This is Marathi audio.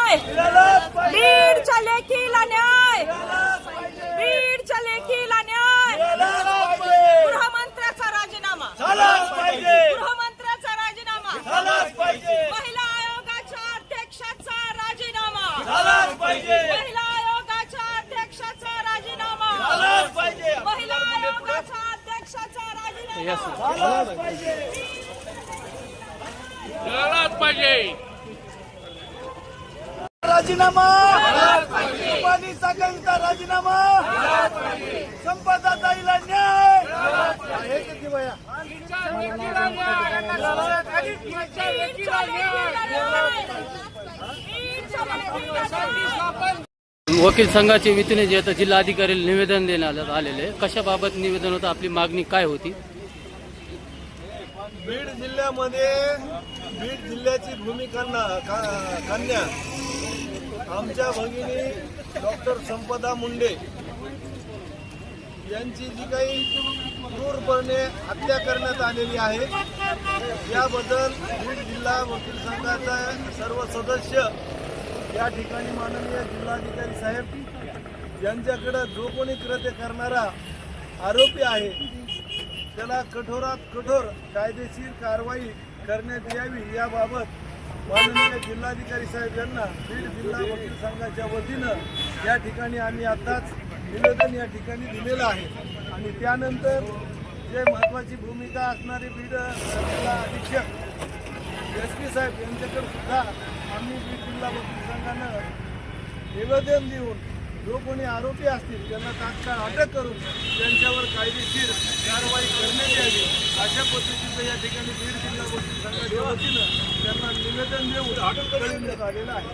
न्याय, बीडच्या लेकीला न्याय, बीडच्या लेकीला न्याय, गृहमंत्र्याचा राजीनामा, गृहमंत्र्याचा राजीनामा, महिला आयोगाच्या अध्यक्षाचा राजीनामा, महिला आयोगाच्या अध्यक्षाचा राजीनामा, महिला आयोगाच्या अध्यक्षाचा राजीनामा राजीनामा, रुपाली चाकणचा राजीनामा, संपदाताईला न्याय, वकील संघाच्या वतीने जे आता जिल्हाधिकारी निवेदन देण्यात आलेले, कशाबाबत निवेदन होतं, आपली मागणी काय होती? बीड जिल्ह्यामध्ये बीड जिल्ह्याची भूमिका कन्या आमच्या भगिनी डॉक्टर संपदा मुंडे यांची जी काही क्रूरपणे हत्या करण्यात आलेली आहे, याबद्दल बीड जिल्हा वकील संघाचा सर्व सदस्य या ठिकाणी माननीय जिल्हाधिकारी साहेब यांच्याकडे जो कोणी कृत्य करणारा आरोपी आहे त्याला कठोरात कठोर कायदेशीर कारवाई करण्यात यावी, याबाबत माननीय जिल्हाधिकारी साहेब यांना बीड जिल्हा वकील संघाच्या वतीनं या ठिकाणी आम्ही आताच निवेदन या ठिकाणी दिलेलं आहे. आणि त्यानंतर जे महत्त्वाची भूमिका असणारे बीड जिल्हा अधीक्षक SP साहेब यांच्याकडे सुद्धा आम्ही बीड जिल्हा वकील संघानं निवेदन देऊन जो कोणी आरोपी असतील त्यांना तात्काळ अटक करून त्यांच्यावर कायदेशीर कारवाई करण्यात यावी, अशा पद्धतीचं या ठिकाणी बीड जिल्हा वकील संघाच्या वतीनं त्यांना निवेदन देऊन कळविण्यात आलेलं आहे.